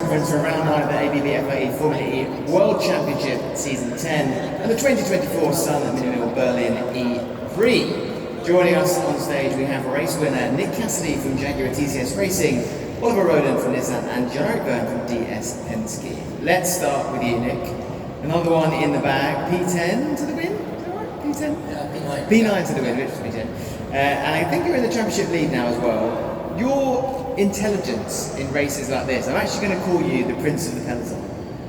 conference for round 9 of the ABB Formula E World Championship Season 10 and the 2024 Sun Berlin E-Prix. Joining us on stage we have race winner Nick Cassidy from Jaguar TCS Racing, Oliver Rowland from Nissan and Jean Eric Vergne from DS Penske. Let's start with you, Nick. Another one in the bag, P10 to the win, is that right? P10? Yeah, P9. P9 to the win, which is P10. And I think you're in the championship lead now as well. Your intelligence in races like this, I'm actually going to call you the Prince of the Peloton.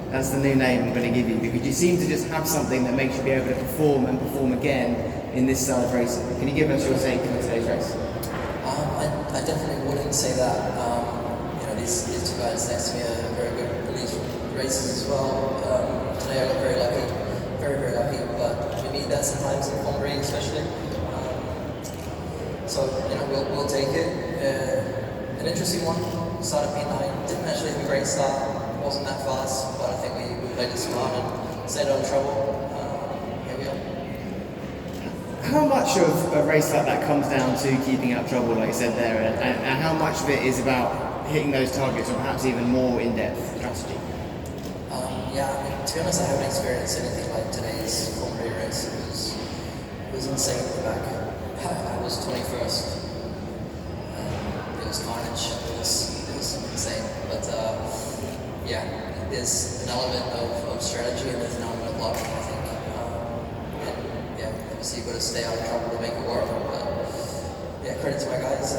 That's the new name I'm going to give you, because you seem to just have something that makes you be able to perform and perform again in this style of racing. Can you give us your take on today's race? I definitely wouldn't say that. These two guys next to me are very good at these races as well. Today I got very lucky, very lucky, but we need that sometimes in Formula E especially. We'll take it. An interesting one. Started P9. Didn't actually have a great start. Wasn't that fast, but I think we played it smart and stayed out of trouble. Here we are. How much of a race like that comes down to keeping out trouble, like you said there, and how much of it is about hitting those targets, or perhaps even more in-depth strategy? To be honest, I haven't experienced anything like today's Formula E race. It was insane at the back. I was 21st. It was carnage. It was insane. But there's an element of strategy and there's an element of luck, I think. Obviously you've got to stay out of trouble to make it work. But credit to my guys. I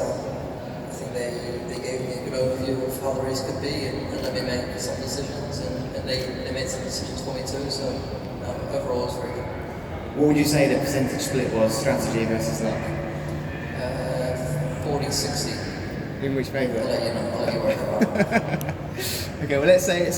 think they gave me a good overview of how the race could be and let me make some decisions, and they made some decisions for me too. So overall, it was very good. What would you say the percentage split was, strategy versus luck? 40-60. In which favour? I'll let you work it out. Okay, well let's say it's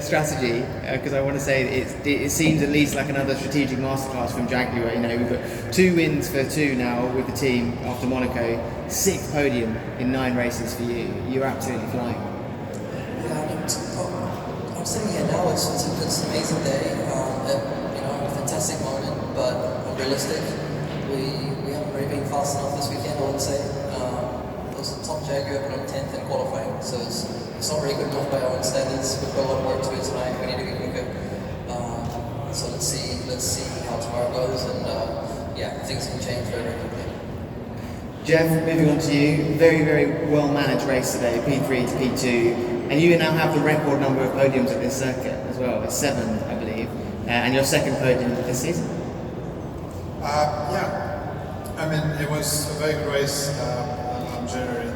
strategy, because I want to say it seems at least like another strategic masterclass from Jaguar. We've got 2 wins for 2 now with the team after Monaco, 6th podium in 9 races for you. You're absolutely flying. I'm sitting here now, it's an amazing day, a fantastic moment, but unrealistic. We haven't really been fast enough this weekend, I would say. It was a top Jaguar, but I'm 10th in qualifying, so it's not really good enough by our own standards. We've got a lot of work to do tonight, we need to be quicker. So let's see how tomorrow goes, and things can change very, very quickly. Jeff, moving on to you, very well managed race today, P3 to P2, and you now have the record number of podiums at this circuit as well. It's 7, I believe, and your 2nd podium this season. It was a very good race. I'm generally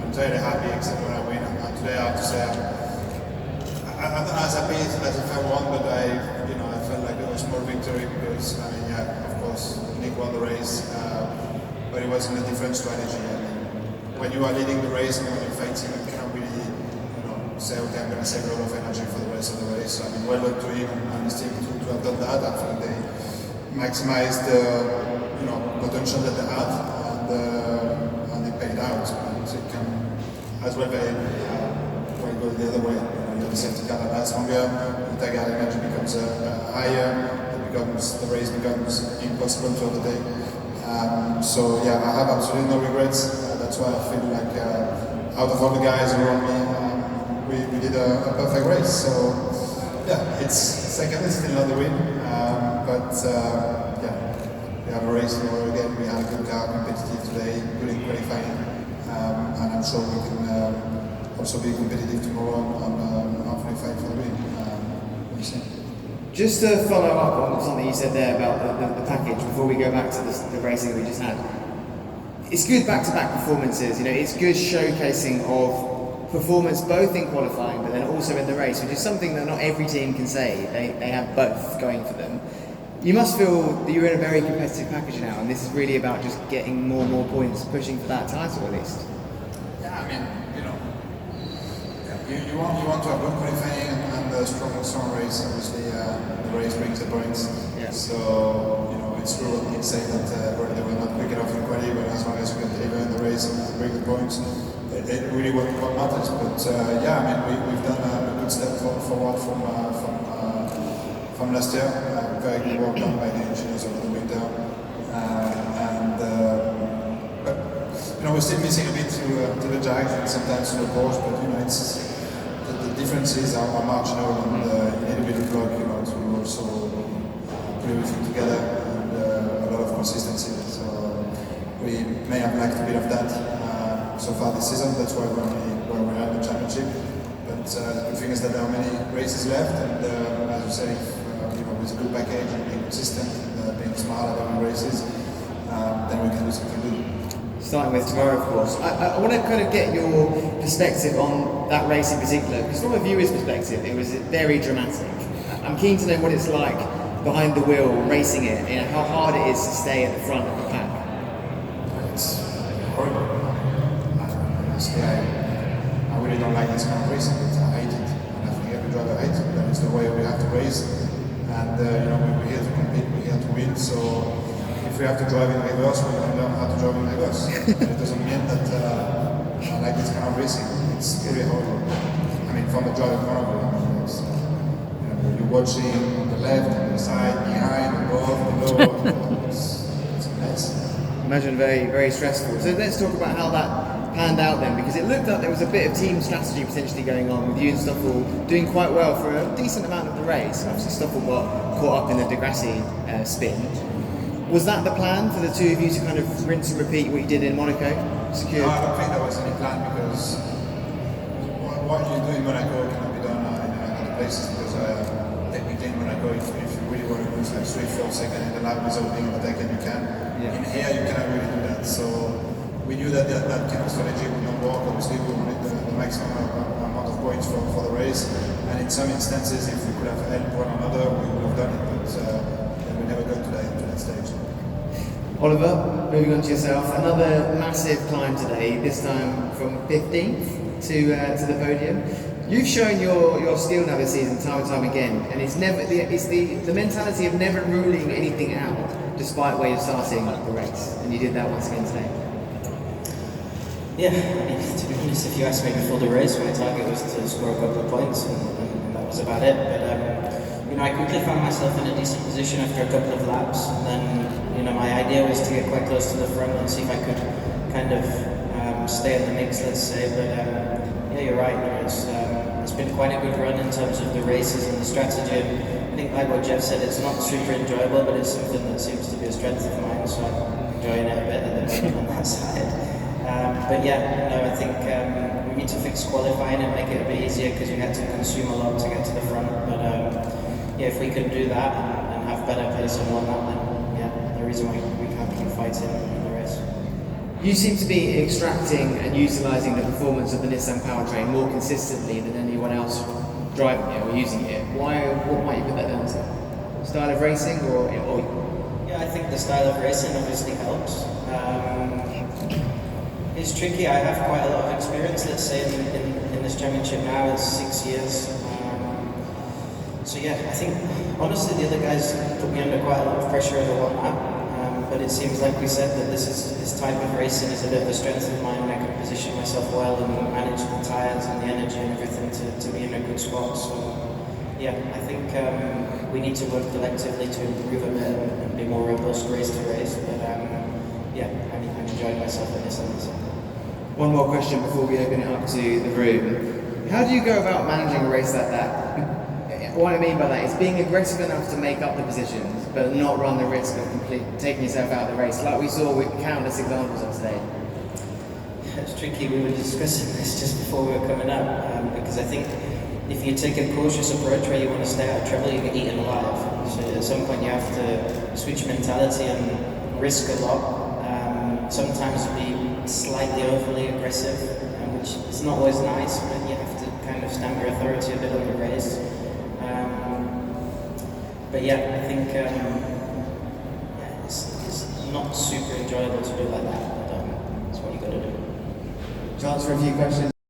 entirely happy except when I win. And today I have to say I'm not as happy as if I won, but I felt like it was more victory because of course Nick won the race, but it was in a different strategy. When you are leading the race and when you're fighting, you cannot really say, okay, I'm going to save a lot of energy for the rest of the race. So well done to him and his team to have done that. I think they maximized the potential that they had, and they paid out. And it can as well go the other way. The safety car lasts longer, the tire energy becomes higher, the race becomes impossible to overtake. I have absolutely no regrets. That's why I feel like out of all the guys around me, we did a perfect race. So it's second, it's still not the win, we have a race tomorrow again. We had a good car, competitive today, good in qualifying, and I'm sure we can also be competitive tomorrow on 45 for the win. We'll see. Just to follow up on something you said there about the package before we go back to the racing that we just had. It's good back-to-back performances. It's good showcasing of performance both in qualifying but then also in the race, which is something that not every team can say. They have both going for them. You must feel that you're in a very competitive package now, and this is really about just getting more and more points, pushing for that title at least. You want to have good qualifying and a strong race. Obviously, the race brings the points. Yeah. So it's true what Nick said that they were not quick enough in quality, but as long as you can deliver in the race and bring the points, it really what matters. But we've done a good step forward from last year. Very good work done by the engineers over the winter, we're still missing a bit to the Jags and sometimes to the Porsche, but it's the differences are marginal, and you need a bit of luck, you know, to also put everything together, and a lot of consistency. So we may have lacked a bit of that so far this season. That's why we're in the championship. But the good thing is that there are many races left, and as you say, you know, with a good package and being consistent, and being smart at every races, then we can do something good. Starting with tomorrow, of course. I want to kind of get your perspective on that race in particular, because from a viewer's perspective, it was very dramatic. I'm keen to know what it's like behind the wheel, racing it, you know, how hard it is to stay at the front of the pack. It's horrible. Honestly, I really don't like this kind of racing. I hate it. And I think every driver hates it, but it's the way we have to race. And you know, we're here to compete, we're here to win. So if we have to drive in reverse, we're going to learn how to drive in reverse. And it doesn't mean that I like this kind of racing. It's really horrible. I mean, from the driver point of view, I mean, it's, you know, you're watching on the left, on the side, behind, above, below. It's a mess. Imagine very, very stressful. So let's talk about how that panned out then, because it looked like there was a bit of team strategy potentially going on with you and Stoffel doing quite well for a decent amount of the race. Obviously Stoffel got caught up in the Degrassi spin. Was that the plan for the two of you to kind of rinse and repeat what you did in Monaco? Secure? No, I don't think there was any plan, because what you do in Monaco cannot be done in other places, because technically in Monaco, if you really want to lose like 3-4 seconds in the lap without being overtaken, you can. Yeah. In here, you cannot really do that. So we knew that that kind of strategy would not work. Obviously, we wanted the maximum amount of points for the race, and in some instances, if we could have helped one another, we would have done it, but we never got to that stage. Oliver, moving on to yourself, another massive climb today, this time from 15th to the podium. You've shown your skill now this season time and time again, and it's the mentality of never ruling anything out despite where you're starting the race, and you did that once again today. Yeah, I mean, to be honest, if you asked me before the race, my target was to score a couple of points, and that was about it. But you know, I quickly found myself in a decent position after a couple of laps, and then, you know, my idea was to get quite close to the front and see if I could kind of stay in the mix, let's say. But yeah, you're right. You know, it's been quite a good run in terms of the races and the strategy. I think, like what Jeff said, it's not super enjoyable, but it's something that seems to be a strength of mine, so I'm enjoying it a bit at the moment on that side. But yeah, no, I think we need to fix qualifying and make it a bit easier, because we had to consume a lot to get to the front. But yeah, if we can do that and have better pace and whatnot, then yeah, the reason why we can't keep fighting in the race. You seem to be extracting and utilising the performance of the Nissan powertrain more consistently than anyone else driving it or using it. Why? What might you put that down to? Style of racing, or? Yeah, I think the style of racing obviously helps. It's tricky. I have quite a lot of experience, let's say, in this championship now. It's 6 years. So yeah, I think honestly the other guys put me under quite a lot of pressure over one lap. But it seems like we said that this type of racing is a bit of a strength of mine, and I can position myself well and manage the tyres and the energy and everything to be in a good spot. So yeah, I think we need to work collectively to improve a bit and be more robust race to race. But yeah, I mean, I'm enjoying myself in this. One more question before we open it up to the room. How do you go about managing a race like that? What I mean by that is being aggressive enough to make up the positions, but not run the risk of taking yourself out of the race, like we saw with countless examples of today. It's tricky. We were discussing this just before we were coming up, because I think if you take a cautious approach where you want to stay out of trouble, you get eaten alive. So at some point you have to switch mentality and risk a lot. Sometimes be slightly overly aggressive, which is not always nice, but you have to kind of stamp your authority a bit on the race. But yeah, I think it's not super enjoyable to do like that, but that's what you got to do. Chance for a few questions.